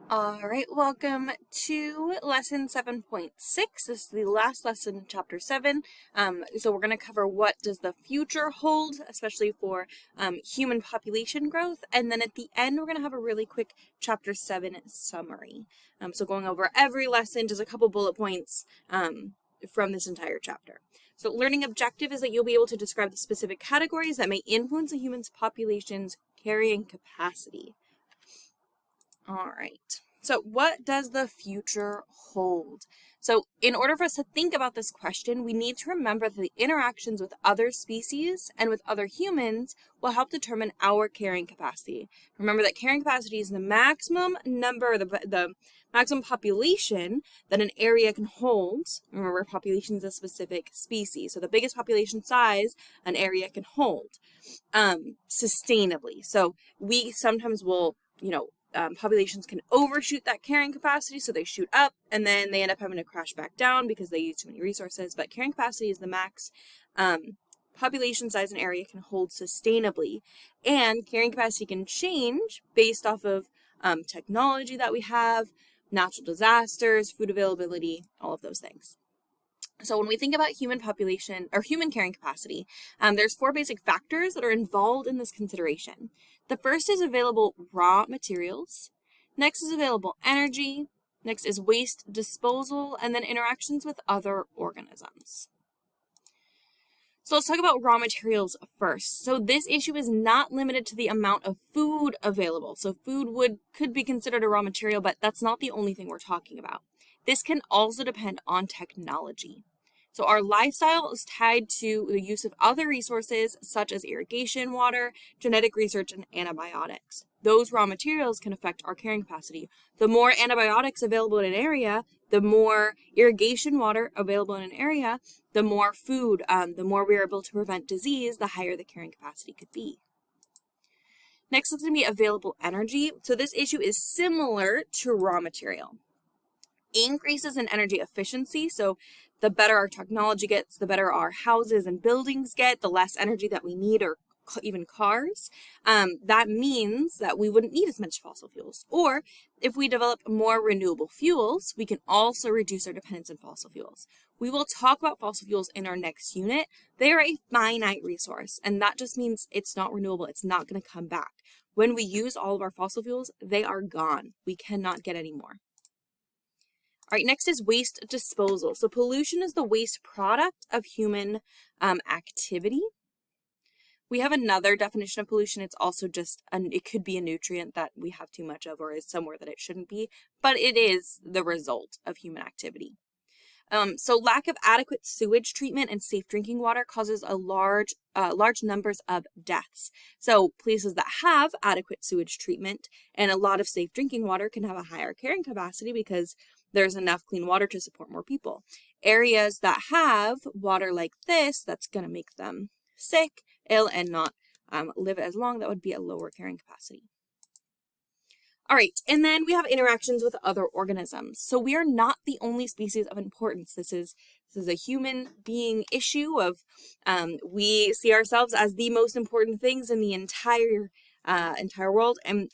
All right, welcome to lesson 7.6. This is the last lesson in chapter 7. So we're going to cover what does the future hold, especially for human population growth. And then at the end, we're going to have a really quick chapter 7 summary. So going over every lesson, just a couple bullet points from this entire chapter. So learning objective is that you'll be able to describe the specific categories that may influence a human's population's carrying capacity. All right. So what does the future hold? So in order for us to think about this question, we need to remember that the interactions with other species and with other humans will help determine our carrying capacity. Remember that carrying capacity is the maximum number, the maximum population that an area can hold. Remember, population is a specific species. So the biggest population size an area can hold sustainably. So we sometimes will, populations can overshoot that carrying capacity, so they shoot up and then they end up having to crash back down because they use too many resources. But carrying capacity is the max population size an area can hold sustainably, and carrying capacity can change based off of technology that we have, natural disasters, food availability, all of those things. So when we think about human population or human carrying capacity, there's 4 basic factors that are involved in this consideration. The first is available raw materials. Next is available energy. Next is waste disposal, and then interactions with other organisms. So let's talk about raw materials first. So this issue is not limited to the amount of food available. So food could be considered a raw material, but that's not the only thing we're talking about. This can also depend on technology. So our lifestyle is tied to the use of other resources such as irrigation water, genetic research, and antibiotics. Those raw materials can affect our carrying capacity. The more antibiotics available in an area, the more irrigation water available in an area, the more food, the more we're able to prevent disease, the higher the carrying capacity could be. Next is going to be available energy. So this issue is similar to raw material. Increases in energy efficiency, so the better our technology gets, the better our houses and buildings get, the less energy that we need, or even cars. That means that we wouldn't need as much fossil fuels. Or if we develop more renewable fuels, we can also reduce our dependence on fossil fuels. We will talk about fossil fuels in our next unit. They are a finite resource, and that just means it's not renewable. It's not going to come back. When we use all of our fossil fuels, they are gone. We cannot get any more. All right, next is waste disposal. So pollution is the waste product of human activity. We have another definition of pollution. It's also just, it could be a nutrient that we have too much of or is somewhere that it shouldn't be, but it is the result of human activity. So lack of adequate sewage treatment and safe drinking water causes a large numbers of deaths. So places that have adequate sewage treatment and a lot of safe drinking water can have a higher carrying capacity because there's enough clean water to support more people. Areas that have water like this, that's going to make them sick, ill, and not live as long, that would be a lower carrying capacity. All right, and then we have interactions with other organisms. So we are not the only species of importance. This is a human being issue of we see ourselves as the most important things in the entire world, and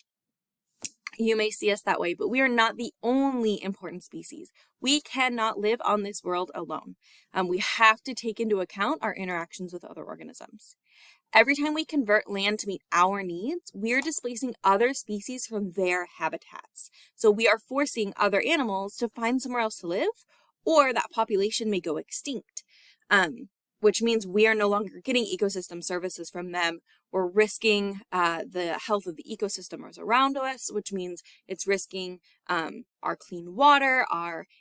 you may see us that way, but we are not the only important species. We cannot live on this world alone. We have to take into account our interactions with other organisms. Every time we convert land to meet our needs, we are displacing other species from their habitats. So we are forcing other animals to find somewhere else to live, or that population may go extinct, which means we are no longer getting ecosystem services from them. We're risking the health of the ecosystem around us, which means it's risking our clean water,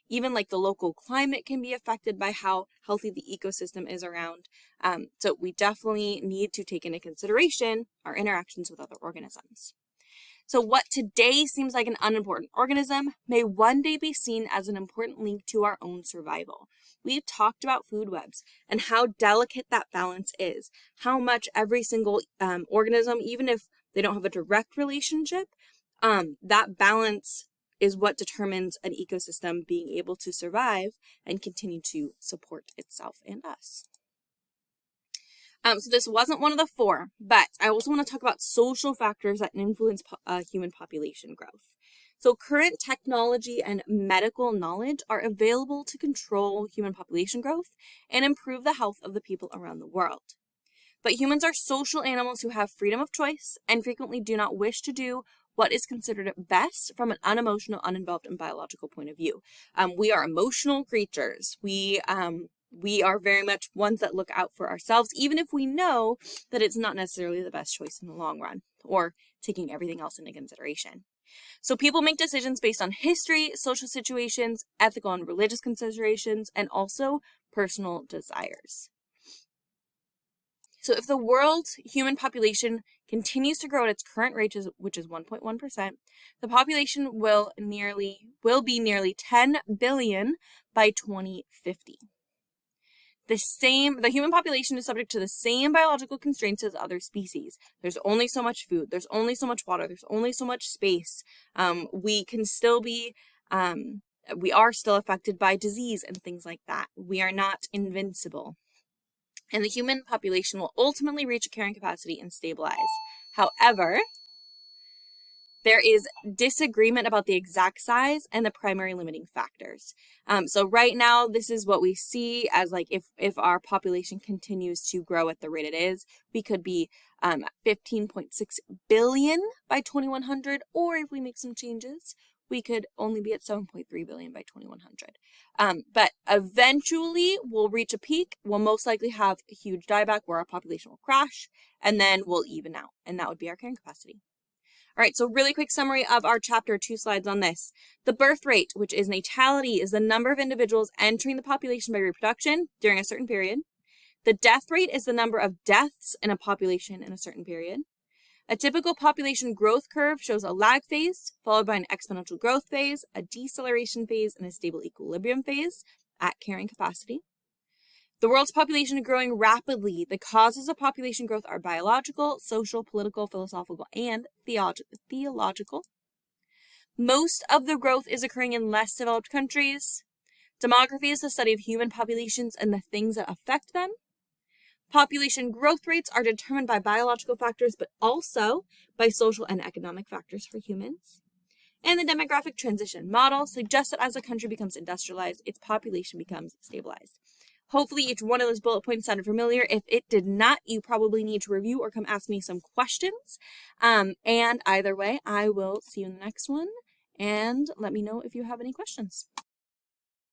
even like the local climate can be affected by how healthy the ecosystem is around. So we definitely need to take into consideration our interactions with other organisms. So what today seems like an unimportant organism may one day be seen as an important link to our own survival. We've talked about food webs and how delicate that balance is, how much every single organism, even if they don't have a direct relationship, that balance is what determines an ecosystem being able to survive and continue to support itself and us. So this wasn't one of the 4, but I also want to talk about social factors that influence human population growth. So current technology and medical knowledge are available to control human population growth and improve the health of the people around the world. But humans are social animals who have freedom of choice and frequently do not wish to do what is considered best from an unemotional, uninvolved, and biological point of view. We are emotional creatures. We are very much ones that look out for ourselves, even if we know that it's not necessarily the best choice in the long run, or taking everything else into consideration. So people make decisions based on history, social situations, ethical and religious considerations, and also personal desires. So if the world's human population continues to grow at its current rate, which is 1.1%, the population will be nearly 10 billion by 2050. The human population is subject to the same biological constraints as other species. There's only so much food, there's only so much water, there's only so much space. We are still affected by disease and things like that. We are not invincible. And the human population will ultimately reach a carrying capacity and stabilize. However, there is disagreement about the exact size and the primary limiting factors. So right now, this is what we see as like if our population continues to grow at the rate it is, we could be 15.6 billion by 2100, or if we make some changes, we could only be at 7.3 billion by 2100. But eventually we'll reach a peak. We'll most likely have a huge dieback where our population will crash, and then we'll even out, and that would be our carrying capacity. All right, so really quick summary of our chapter, 2 slides on this. The birth rate, which is natality, is the number of individuals entering the population by reproduction during a certain period. The death rate is the number of deaths in a population in a certain period. A typical population growth curve shows a lag phase, followed by an exponential growth phase, a deceleration phase, and a stable equilibrium phase at carrying capacity. The world's population is growing rapidly. The causes of population growth are biological, social, political, philosophical, and theological. Most of the growth is occurring in less developed countries. Demography is the study of human populations and the things that affect them. Population growth rates are determined by biological factors, but also by social and economic factors for humans. And the demographic transition model suggests that as a country becomes industrialized, its population becomes stabilized. Hopefully each one of those bullet points sounded familiar. If it did not, you probably need to review or come ask me some questions. And either way, I will see you in the next one, and let me know if you have any questions.